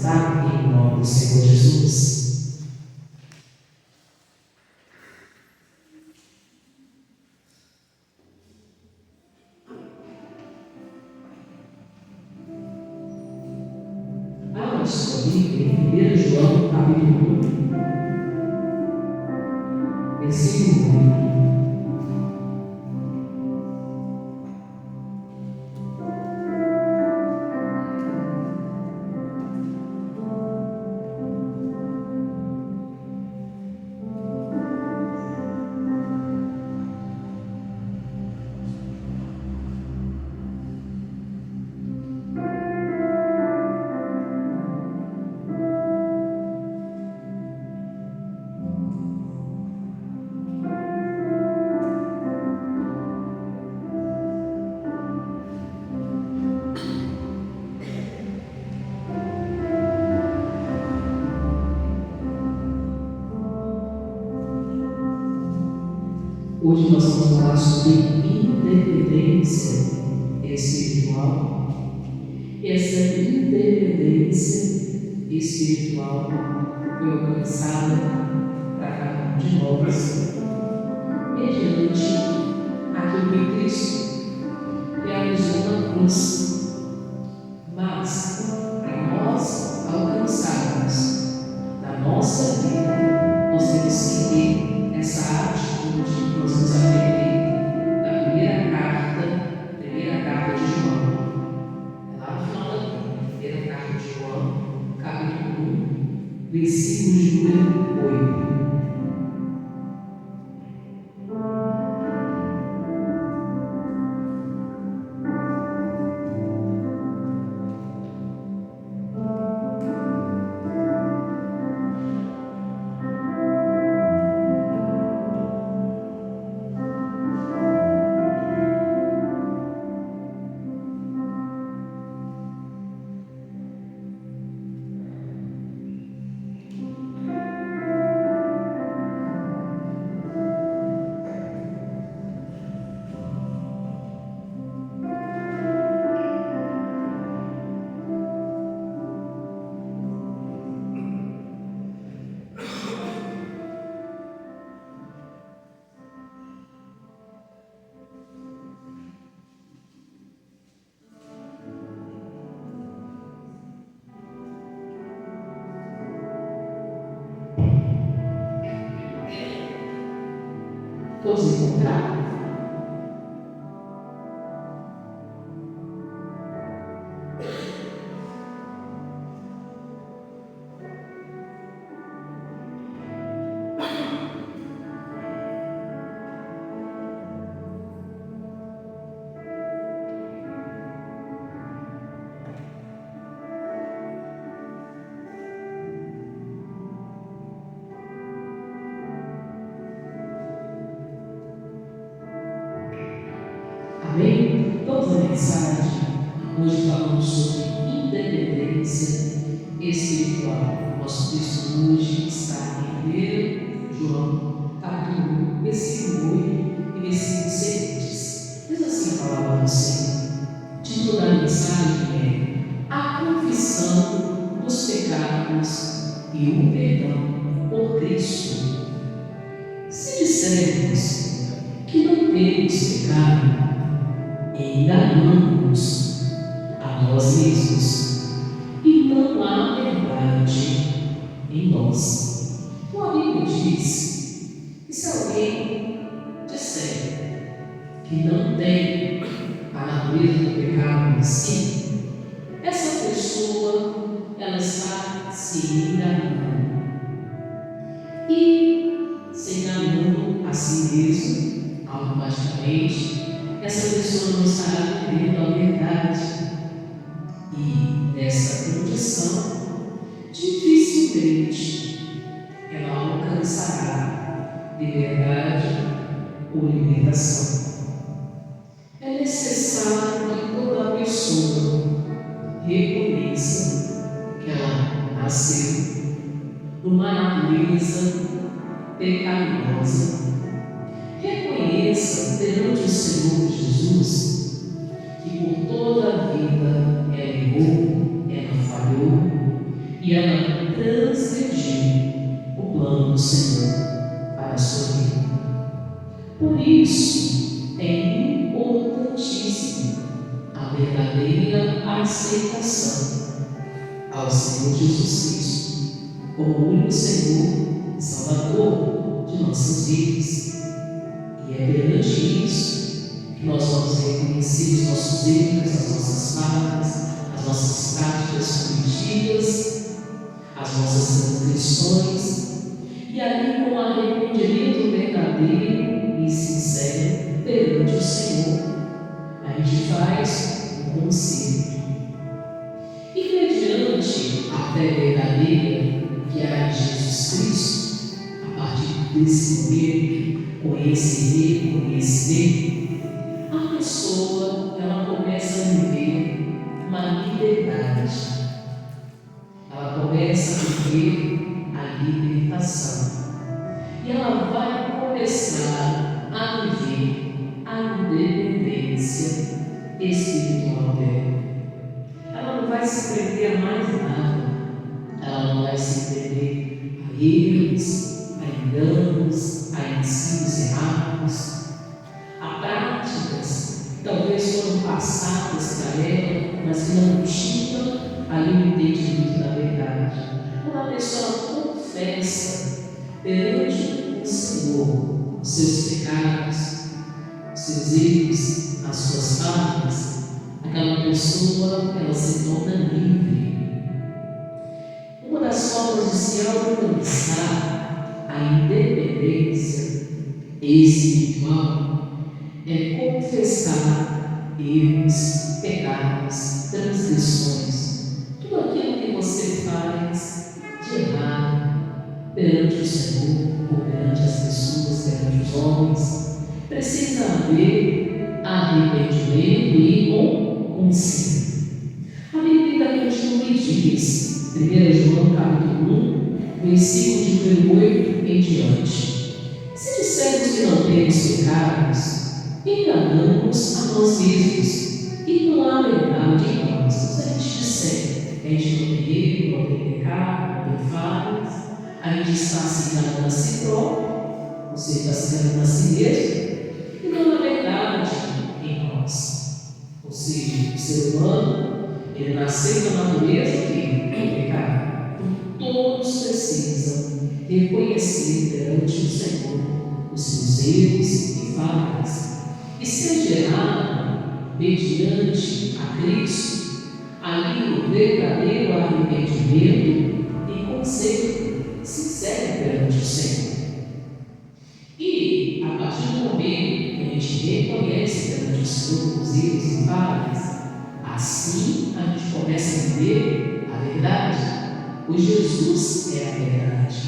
apresentar em nome do Senhor Jesus. Abra sua Bíblia em 1 João, capítulo 1, versículo 1. Hoje nós vamos falar sobre independência espiritual. Essa independência espiritual foi alcançada para cada um de nós mediante aquilo que Cristo realizou na cruz. Mas, para nós alcançarmos na nossa vida, nós temos que ter essa atitude que nós vamos aprender na primeira carta de João. É lá no final da Bíblia, primeira carta de João, capítulo 1, versículo de número 8. Todos encontraram? Amém? Toda a mensagem hoje falamos sobre independência espiritual. Nosso texto hoje está em 1 João, capítulo 1, versículo 8 e versículos seguintes. Diz assim a palavra do Senhor. O título da mensagem é A Confissão dos Pecados e o Perdão por Cristo. Se dissermos que não temos pecado, enganamos a nós mesmos e não há verdade em nós. A Bíblia diz que se alguém disser que não tem a natureza do pecado em si, essa pessoa ela está se enganando e se enganando a si mesmo automaticamente. Essa pessoa não estará vivendo a verdade e, nessa condição, dificilmente ela alcançará liberdade ou libertação. É necessário que toda pessoa reconheça que ela nasceu numa natureza pecaminosa. Reconheça perante o Senhor Jesus que por toda a vida ela errou, ela falhou, e ela transgrediu o plano do Senhor para a sua vida. Por isso, é importantíssimo a verdadeira aceitação ao Senhor Jesus Cristo como o único Senhor e Salvador de nossas vidas. E é perante isso que nós vamos reconhecer os nossos erros, as nossas falhas, as nossas práticas cometidas, as nossas transgressões, e ali, com arrependimento verdadeiro e sincero perante o Senhor, a gente faz um conselho. E mediante a fé verdadeira que há em Jesus Cristo, a partir desse momento, conhecer, a pessoa ela começa a viver uma liberdade. Ela começa a viver a libertação. E ela vai começar a viver a independência espiritual dela. Ela não vai se prender a mais nada. Ela não vai se prender a erros, a enganos, a ensinos errados, a práticas que talvez foram passadas para ela, mas que não tinham ali o entendimento da verdade. Quando a pessoa confessa perante o Senhor os seus pecados, os seus erros, as suas falhas, aquela pessoa ela se torna livre. Uma das formas de se alcançar a independência espiritual é confessar erros, pecados, transgressões, tudo aquilo que você faz de errado perante o Senhor, ou perante as pessoas, perante os homens. Precisa haver arrependimento e consciência. A Bíblia continua e diz, 1 João capítulo 1, versículo de número 8 em diante: se dissermos que não temos pecados, enganamos a nós mesmos, e não há verdade em nós. Se a gente disser que a gente não tem erro, não tem pecado, não tem falhas, a gente está se enganando a si próprio, você está se enganando a si mesmo, e não há verdade em nós. Ou seja, o ser humano, ele nasceu na natureza que é pecado. Então, todos precisam reconhecer perante o Senhor os seus erros e falhas, e ser gerado mediante a Cristo, ali o verdadeiro arrependimento e conserto sincero perante o Senhor. E a partir do momento que a gente reconhece perante o Senhor os erros e falhas, assim a gente começa a viver a verdade. O Jesus é a verdade.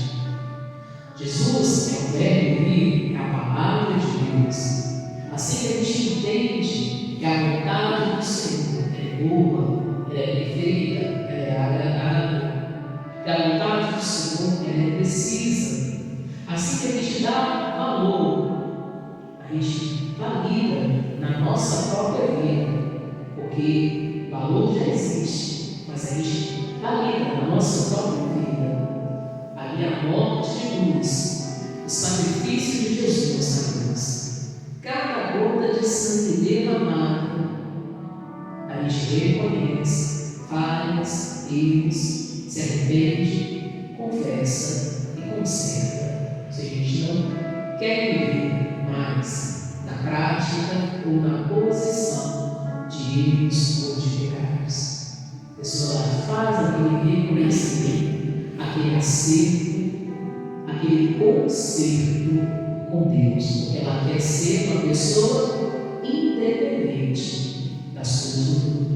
Jesus é o verbo vivo, é a palavra de Deus. Assim que a gente entende que a vontade do Senhor é boa, ela é perfeita, ela é agradável, que a vontade do Senhor ela é precisa. Assim que a gente dá valor, a gente valida na nossa própria vida, porque valor já existe, mas a gente valida na nossa própria vida. Ali a morte de cruz, o sacrifício de Jesus na cruz, cada gota de sangue derramado, a gente reconhece falhas, erros, se arrepende, confessa e conserta. Se a gente não quer viver mais na prática ou na posição de erros ou de pecados, a pessoa faz aquele reconhecimento, aquele acerto, aquele conserto com Deus, porque ela quer ser uma pessoa independente das coisas do mundo,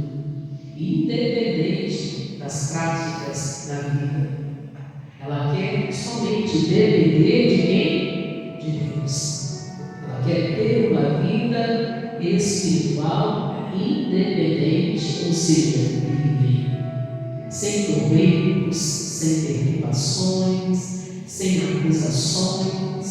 independente das práticas da vida. Ela quer somente depender de quem? De Deus. Ela quer ter uma vida espiritual independente, ou seja, livre, sem tormentos, sem perturbações, sem acusações,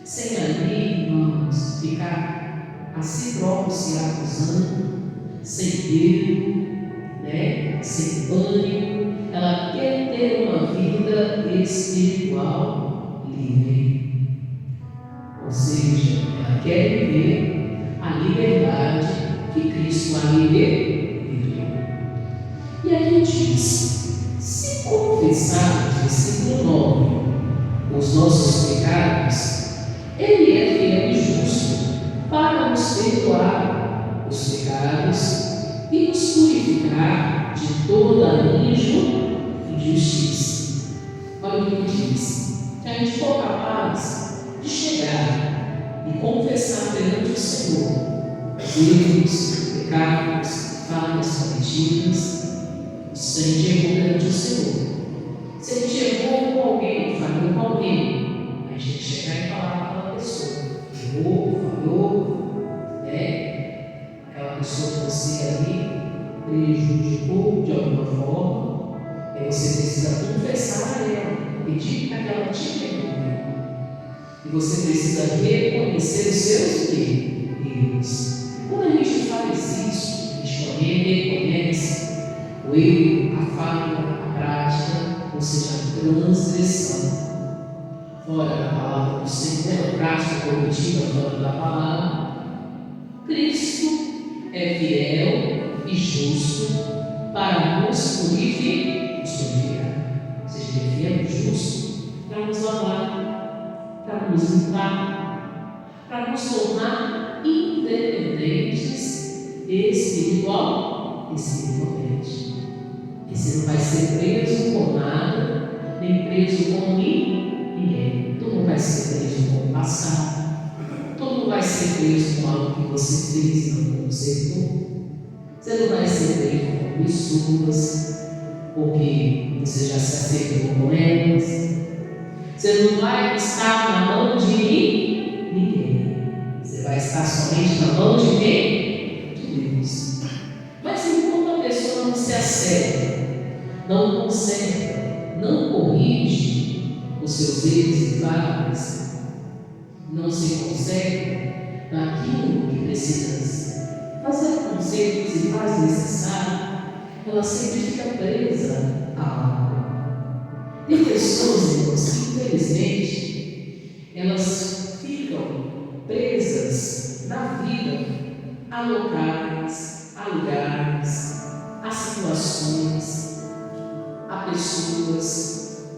sem ali, irmãos, ficar a si próprio se acusando, sem medo, sem pânico. Ela quer ter uma vida espiritual livre. Ou seja, ela quer viver a liberdade que Cristo a libertou. E aí diz: se confessarmos, versículo 9, os nossos pecados, Ele é fiel e justo para nos perdoar os pecados e nos purificar de toda injustiça. Olha o que ele diz: que a gente for capaz de chegar e confessar perante o Senhor os erros, pecados, falhas cometidas. Se a gente errou perante o Senhor, se a gente errou com alguém, falhou com alguém, a gente tem que chegar e falar para aquela pessoa: errou, falhou, aquela pessoa que você ali prejudicou de alguma forma, aí você precisa confessar a ela, pedir para que ela te perdoe. E você precisa reconhecer os seus erros. Quando a gente faz isso, a gente reconhece o erro, a falha, a prática, ou seja, a transgressão fora da palavra do Senhor, a prática cometida fora da palavra. Cristo é fiel e justo para nos purificar. Ou seja, Ele é fiel e justo para nos lavar, para nos limpar, para nos tornar independentes espiritualmente. Você não vai ser preso com nada, nem preso com ninguém. Tu não vai ser preso com o passado. Tu não vai ser preso com algo que você fez e não consertou. Você não vai ser preso com pessoas, porque você já se acertou com elas. Você não vai estar na mão de ninguém. Você vai estar somente na mão de quem? De Deus. Mas enquanto a pessoa não se acerta, não conserta, não corrige os seus erros e falhas, não se consegue naquilo que precisa fazer consertos e faz necessário, ela sempre fica presa a algo. Tem pessoas, irmãos, que infelizmente elas ficam presas na vida a locais, a lugares, a situações, a pessoas,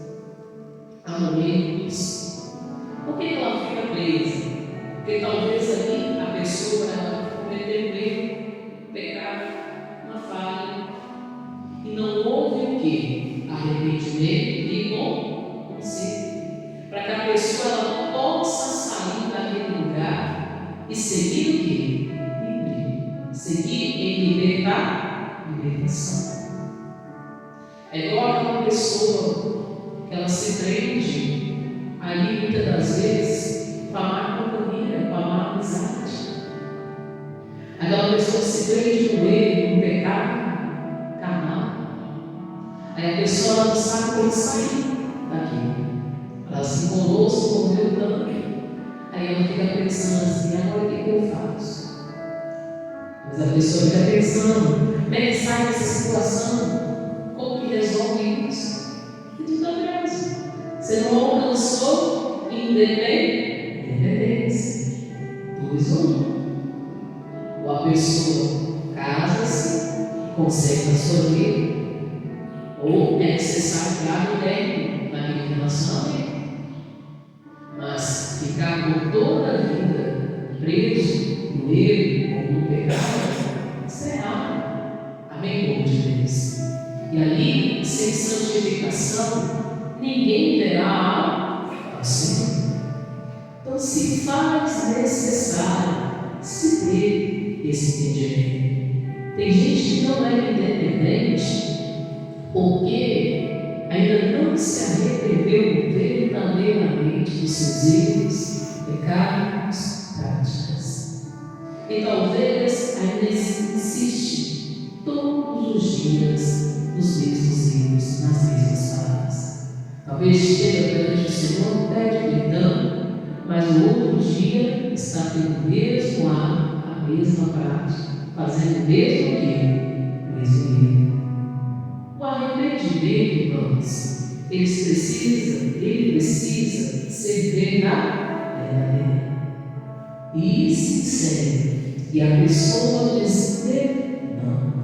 a momentos. Por que ela fica presa? Porque talvez ali a pessoa cometeu um erro, um pecado, uma falha, e não houve o quê? Arrependimento e conserto, para que a pessoa ela possa sair daquele lugar e seguir o quê? Livre. Seguir em libertação. É igual aquela pessoa que ela se prende ali muitas das vezes com a má companhia, com a má amizade. Aquela pessoa se prende no erro, no pecado carnal. Aí a pessoa não sabe como sair daqui. Ela se enrolou, se envolveu tanto. Aí ela fica pensando assim: agora o que eu faço? Mas a pessoa fica pensando: bem, sai dessa situação. Como que resolve isso? E tudo é mesmo. Você não alcançou independência. Dois ou um. Ou a pessoa casa-se, consegue a sua vida, ou é necessário dar o tempo naquele relacionamento. Mas ficar por toda a vida preso no erro ou no pecado, isso é errado. Amém, povo de Deus? E ali, sem santificação, ninguém verá ao Senhor. Então, se faz necessário se ter esse entendimento. Tem gente que não é independente porque ainda não se arrependeu verdadeiramente dos seus erros, pecados, práticas. E talvez ainda insiste todos os dias nos mesmos erros, nas mesmas falhas. Talvez chega perante o Senhor, pede perdão, mas no outro dia está tendo o mesmo ato, a mesma prática, fazendo o mesmo erro, o mesmo erro. O arrependimento, irmãos, ele precisa ser verdadeiro e sincero. E a pessoa dizer não.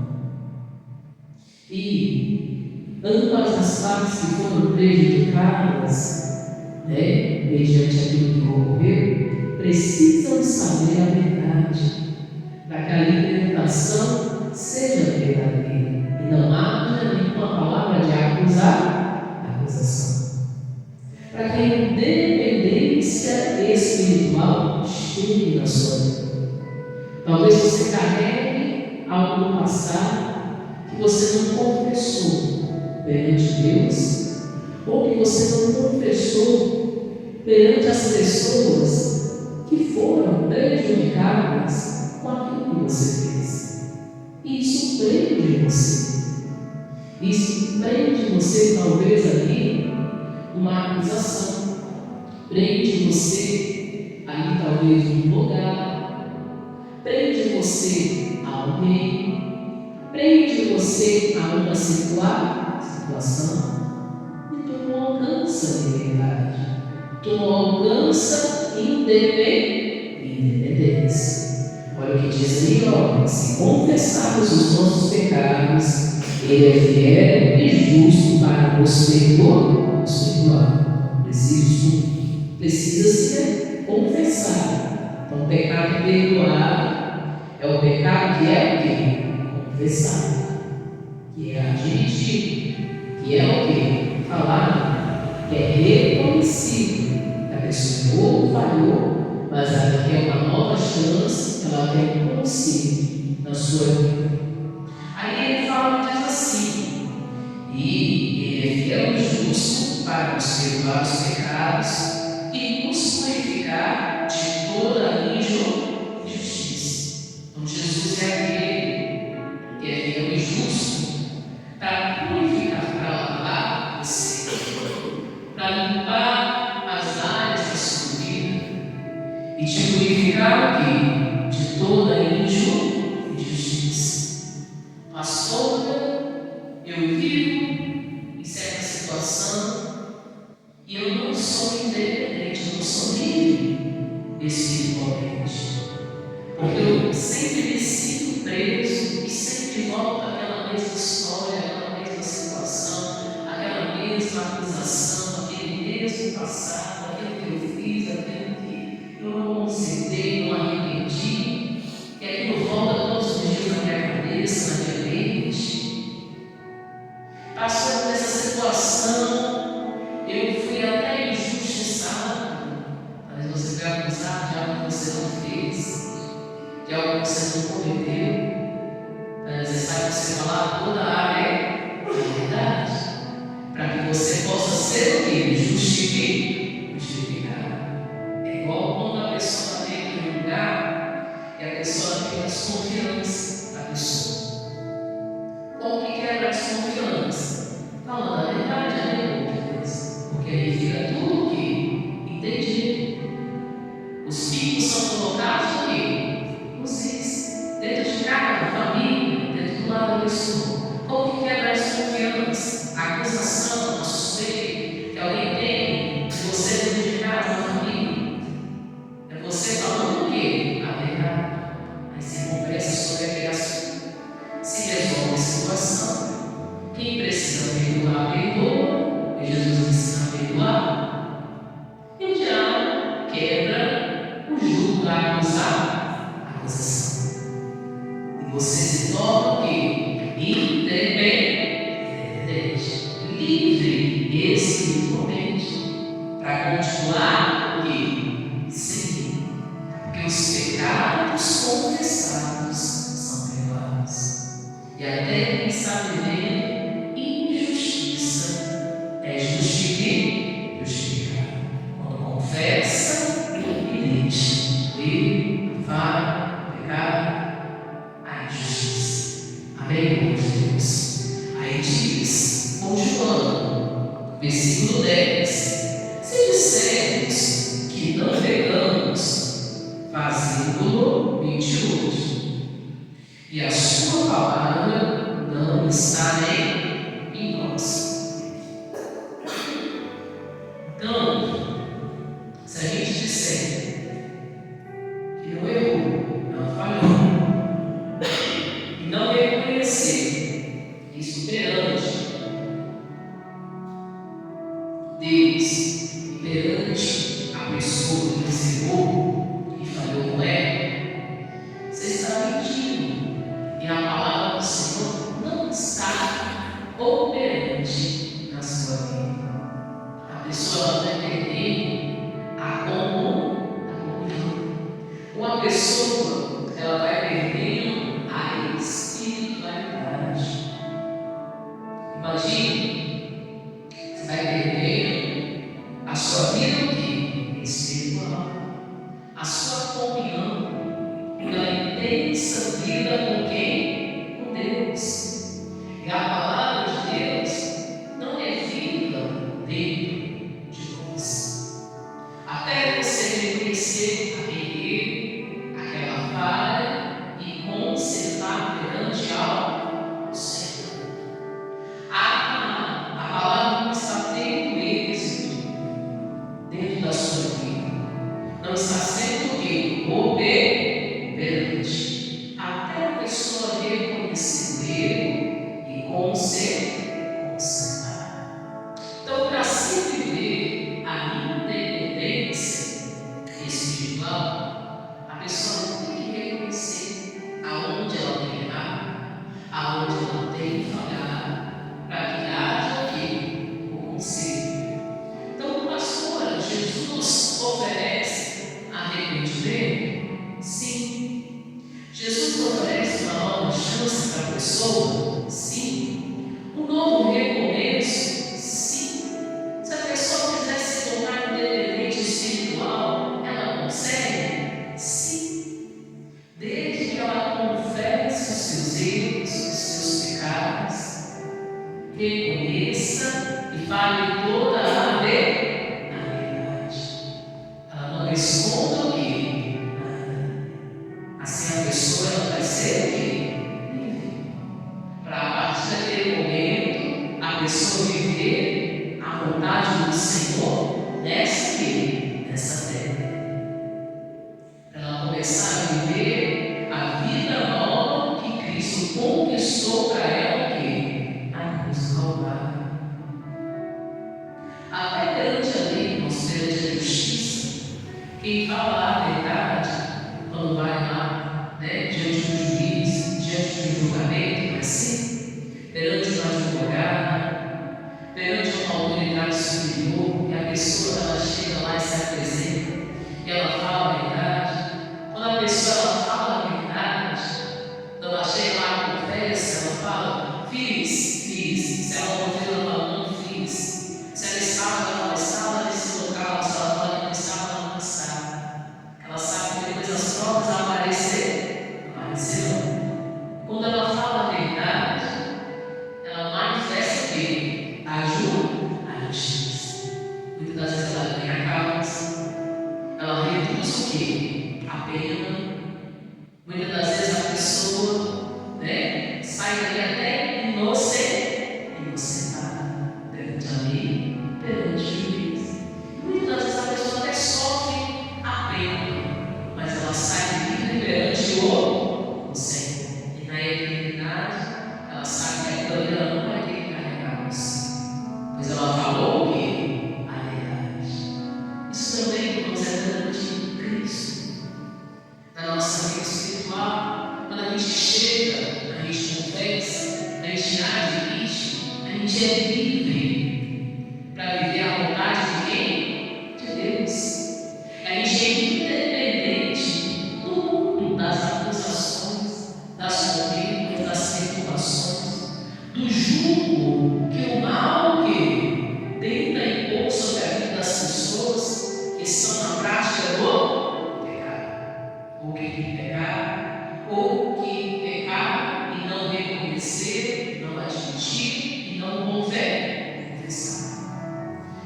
E ambas as partes que foram prejudicadas, mediante aquilo que ocorreu, precisam saber a verdade, para que a libertação seja verdadeira e não haja nenhuma palavra de acusação. Para que a independência espiritual chegue na sua vida. Talvez você carregue algo do passado que você não confessou perante Deus, ou que você não confessou perante as pessoas que foram prejudicadas com aquilo que você fez. E isso prende você. Isso prende você, talvez, ali, uma acusação. Prende você ali, talvez, um lugar. Prende você a alguém, prende você a uma situação, e tu não alcança liberdade, tu não alcança independência. Olha o que diz aí, se confessarmos os nossos pecados, Ele é fiel e justo para nos perdoar. Precisa ser confessado. Então, o pecado perdoado é o pecado que é o quê? Confessado, que é admitido, que é o quê? Falado, que é reconhecido. A pessoa errou, falhou, mas ela quer uma nova chance, ela quer um conselho na sua vida. Aí ele fala, diz assim: e ele é fiel e justo para nos perdoar os pecados e nos purificar de toda injustiça. Então Jesus é aquele que é fiel e justo para purificar, para lavar você, para limpar as áreas da sua vida e te purificar o quê? De toda injustiça. Pastor, eu vivo em certa situação e eu não sou independente, eu não sou livre espiritualmente, porque eu sempre me sinto preso e sempre volto àquela mesma história, àquela mesma situação, àquela mesma acusação, aquele mesmo passado, aquilo que eu fiz, aquilo que eu não consertei, não arrependi, e aquilo volta todos os dias na minha cabeça, na minha mente. Passou por essa situação, eu fui até injustiçado. Talvez você foi acusado de algo que você não fez, de algo que você não cometeu. É necessário você falar toda a verdade, para que você possa ser o que? Justificado. É igual quando a pessoa vem em um lugar e a pessoa tem a desconfiança da pessoa. Como que quebra a desconfiança? Falando a verdade, porque aí fica tudo o que? Entendido. Os filhos são colocados aqui, vocês, dentro de cada família, dentro do lado da pessoa. Como que quebra a desconfiança, a acusação, a suspeita que alguém tem de você dentro de casa, na família? É você falando o quê? A verdade. Aí você conversa sobre aquele assunto, se resolve a situação. Quem precisa perdoar, perdoa. E Jesus ensina a perdoar. E o diabo quebra o jugo da acusação. E você se torna o quê? Independente, livre espiritualmente, para continuar o quê? Sim. Porque os pecados confessados são perdoados. E até quem está vivendo injustiça é justificado. Quando confessa e deixa, ele vai pecar a injustiça. Amém, irmãos de Deus? Aí diz, continuando, versículo 10: se dissermos que não pecamos, fazendo-lo mentiroso, e a sua palavra não está em nós. reconhecer que não errou, não falhou, e não reconhecer isso perante Deus e perante a pessoa que você errou e falhou com ela, você está mentindo. E a palavra do Senhor não está operante na sua vida. A pessoa vai perder a comunhão. Uma pessoa, ela vai perdendo a espiritualidade. Imagine, você vai perdendo a sua vida espiritual, a sua comunhão, pela intensa vida com quem? Com Deus. E a palavra de Deus não é viva dentro de nós. Até você reconhecer aquela falha e consertar perante ao Senhor. A palavra não está tendo êxito dentro da sua vida. Não está sendo operante. Até a pessoa reconhecer o erro e consertar. Então, para se viver a independência espiritual, a pessoa tem que reconhecer aonde ela tem errado, aonde ela tem falhado, para que haja aqui o conselho. Então, pastora, Jesus oferece arrependimento? Sim. Jesus oferece uma nova chance para a pessoa? Sim. Um novo recomeço? Sim. Se a pessoa quiser se tornar independente espiritual, ela consegue? Sim. Desde que ela confesse os seus erros, os seus pecados, reconheça e fale toda a verdade. Ela não esconda o quê? Assim a pessoa ela vai ser o quê? Para a partir daquele momento a pessoa viver a vontade do Senhor nessa terra. Para ela começar a viver a vida nova que Cristo conquistou para ela, o quê? A cruz do Calvário. Até perante a lei, perante a justiça, quem fala a verdade, quando vai lá, diante do juiz, diante do julgamento, assim, perante um advogado, perante uma autoridade superior, e a pessoa ela chega lá e se apresenta, e ela fala a verdade. Quando a pessoa ela fala a verdade, quando ela chega lá e confessa, ela fala, fiz. Se ela não fez, ela fala, não fiz. Se ela estava nesse local, se ela fala que não estava, ela não estava. Ela sabe que depois as provas aparecerão. Quando ela fala a verdade, ela manifesta o quê? A justiça. Muitas das vezes ela ganha causa, ela reduz o quê? A pena. Muitas das vezes a pessoa sai dali até inocentada perante a lei, perante o juiz. Muitas das vezes a pessoa até sofre a pena, mas ela sai livre perante o Senhor. E na eternidade, ela sabe que aquilo ali ela não vai ter que carregar você, pois ela falou o quê? A verdade. Isso também nos é perante Cristo. Na nossa vida espiritual, quando a gente chega, a gente confessa, a gente admite, a gente é livre para viver a vontade de quem? De Deus. A gente é independente do mundo, das acusações, das condenas, das perturbações, do jugo que o mal que tenta impor sobre a vida das pessoas que estão na prática do pecado. Ou que pecar, ou que pecar e não reconhecer, não admitir e não confessar.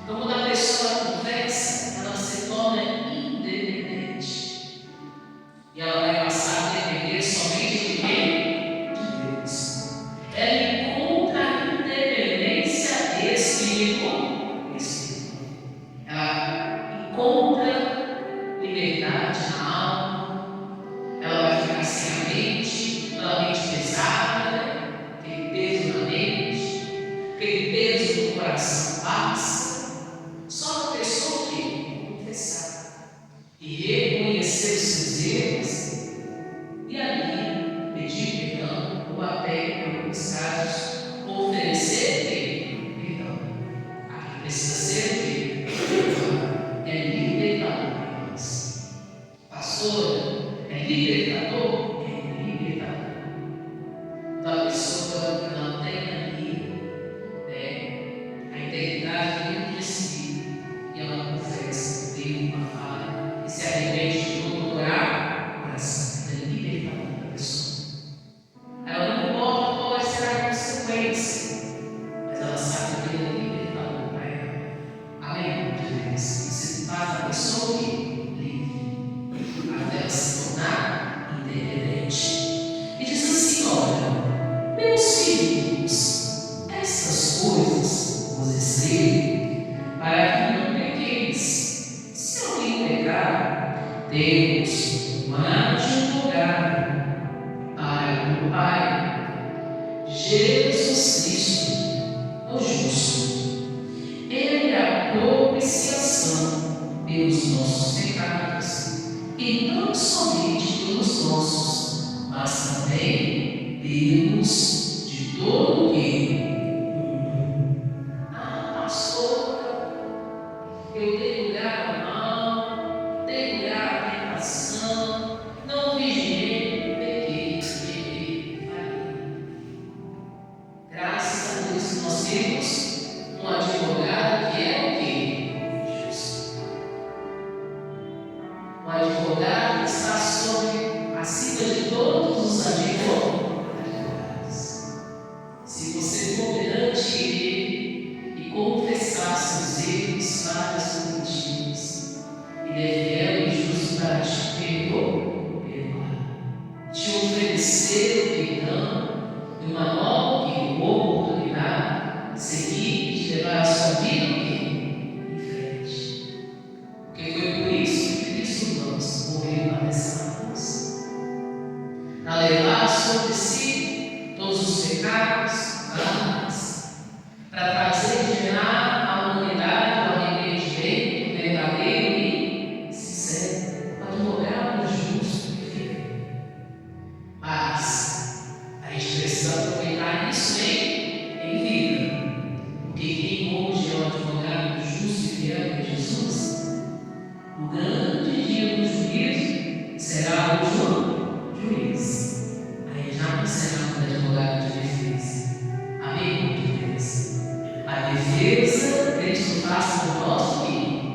Então, quando a pessoa confessa, ela se torna independente. E ela vai passar a depender somente de quem? De Deus. Ela encontra a independência espiritual. Ela encontra ansiedade na alma, ela vai ficar sem a mente, aquela mente pesada, né? Aquele peso na mente, aquele peso no coração passa. Só a pessoa que confessar e reconhecer os seus erros e ali pedir perdão, ou até, em alguns casos, oferecer perdão. Aqui precisa ser o é libertador para nós. Pastora, é libertador? É libertador. Da pessoa que não tem ali, né, a integridade dentro de si, e ela confessa, tem uma falha, e se arrepende de todo orar, coração, é libertador da pessoa. Ela não importa qual vai ser a consequência, mas ela sabe que ele é libertador para ela. Amém? Você faz a pessoa livre, até ela se tornar independente. E diz assim: olha, meus filhos, essas coisas vos escrevo para que não pequeis. Se alguém pecar, temos um advogado para o Pai, Jesus Cristo, o justo. Ele é a propiciação pelos nossos pecados, e não somente pelos nossos, mas também pelos de todo o mundo. Ah, pastor, eu dei lugar ao mal, dei lugar à tentação, não vigiei, pequei, falhei. Graças a Deus nós temos um advogado que é o quê? Justo. Um advogado que está acima de todos os advogados. Se você for perante ele e confessar seus erros, falhas cometidas, ele é fiel e justo para te perdoar, te oferecer o perdão e uma nova oportunidade de seguir e de levar a sua vida em frente. Porque foi por isso que Cristo morreu na dessa cruz, para levar sobre si todos os pecados, para trazer e gerar a humanidade ao arrependimento verdadeiro e sincero, o advogado justo e fiel. Mas a gente precisa aproveitar isso em vida, porque quem hoje é o advogado justo e fiel é Jesus. O grande dia do juízo será o juiz. Aí já não será o advogado de defesa. Amém, Deus? A defesa Cristo faz por nós em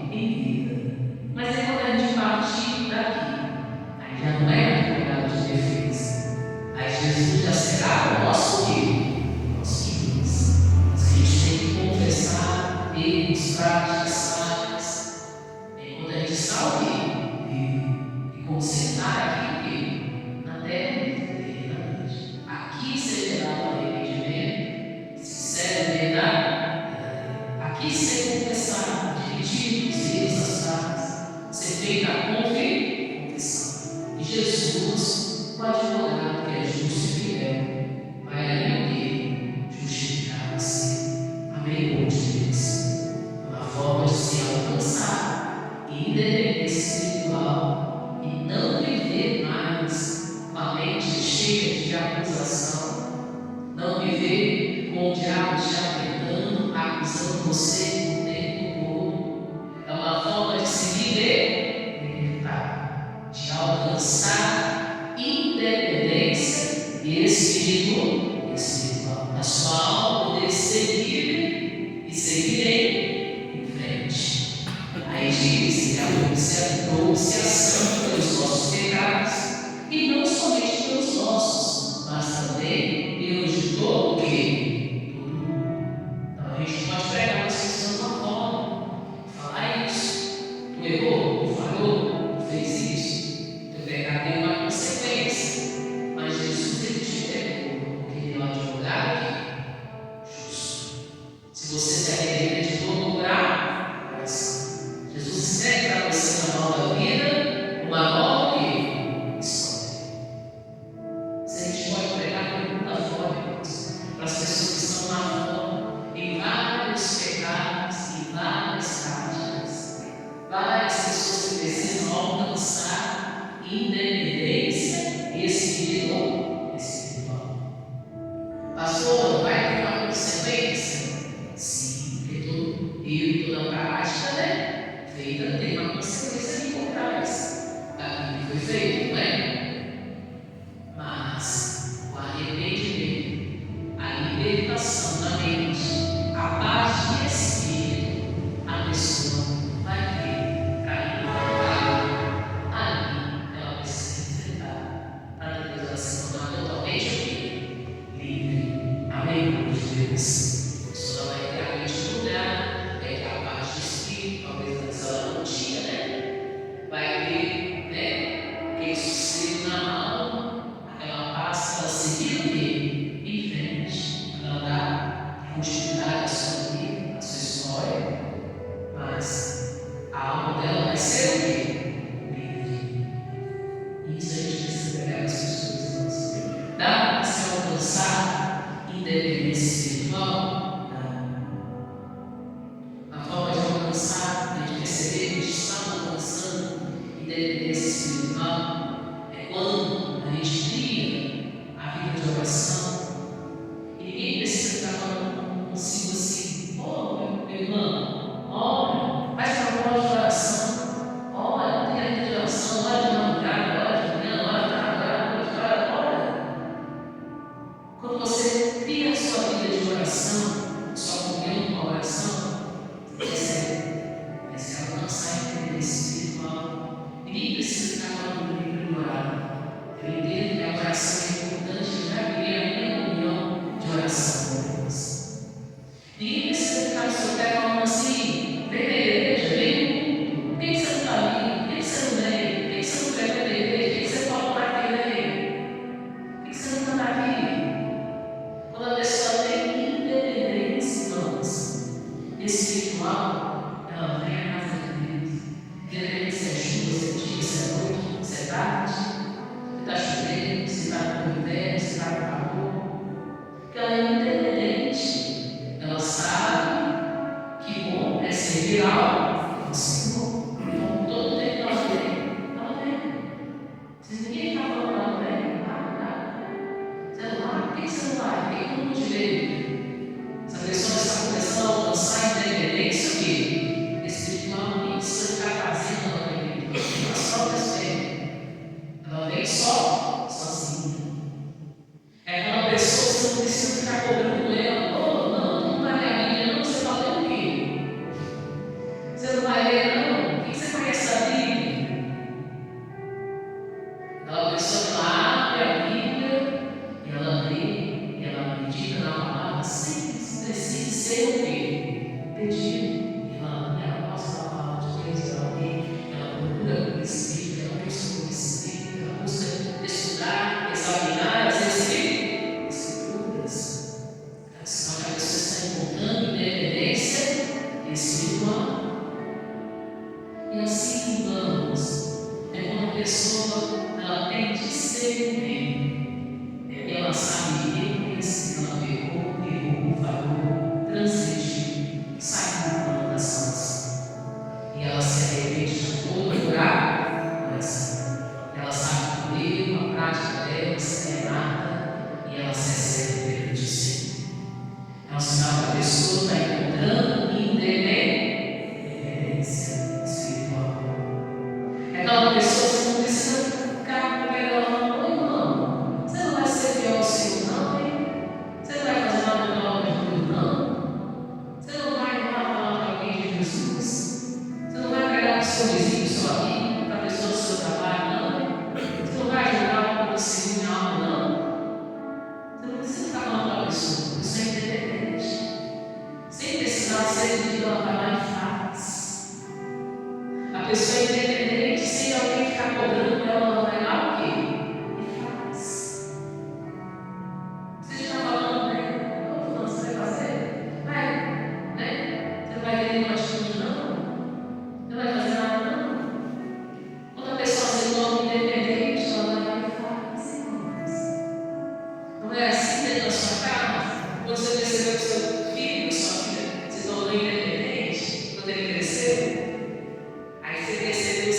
vida. Mas é quando a gente partir daqui, aí já não é advogado de defesa. Aí Jesus já será o nosso juiz. Mas a gente tem que confessar erros, práticas, falhas. Quando a gente está e concentrar aqui na terra eternamente. Aqui ser gerado arrependimento, sincero, verdade. Aqui ser confessado, admitir os erros, as falhas, ser feita a confissão. E Jesus, o advogado que é justo e fiel, vai ali justificar você. Amém, Deus? Uma forma de se alcançar independência espiritual e não viver mais com a mente cheia de acusação, não viver com o diabo te apertando, acusando você o tempo todo. É uma forma de se libertar, de alcançar independência espiritual. feita tem uma consequência ali por trás daquilo que foi feito, não é? Mas o arrependimento, a libertação da mente, a paz de espírito, a pessoa vai ter para libertar. Ali ela precisa enfrentar para depois ela se tornar totalmente livre. Amém, meu Deus? Aí você percebeu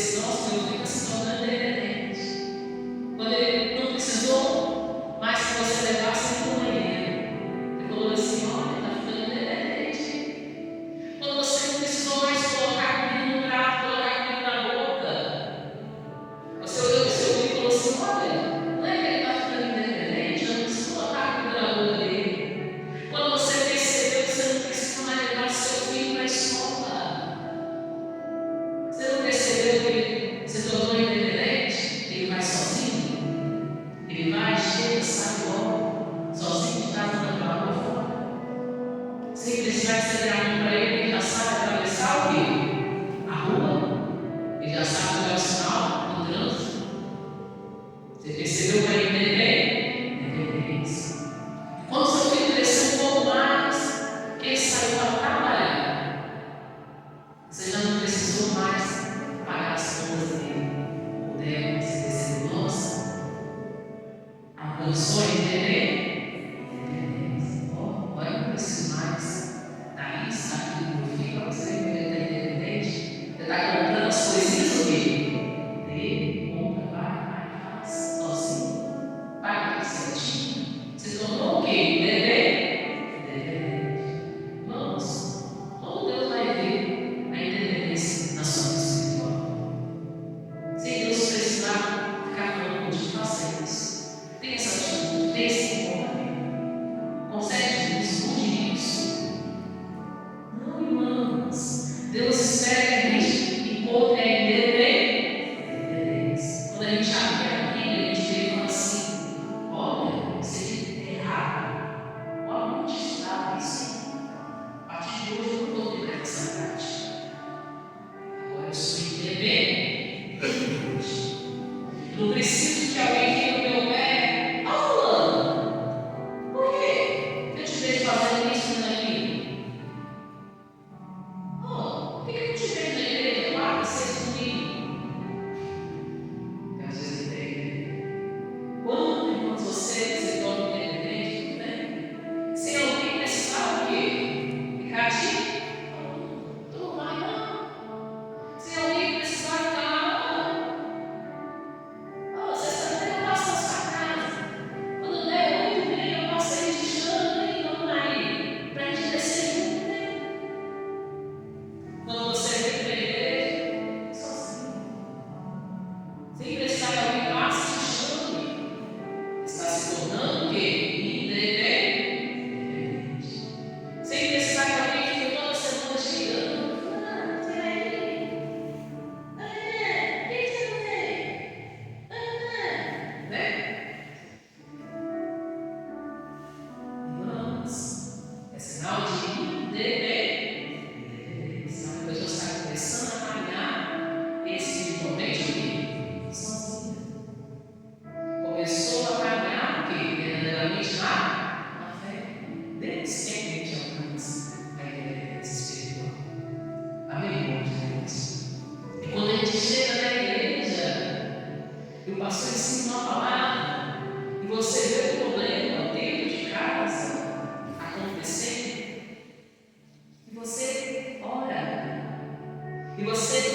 chega na igreja e o pastor ensina uma palavra e você vê o problema dentro de casa acontecendo e você ora e você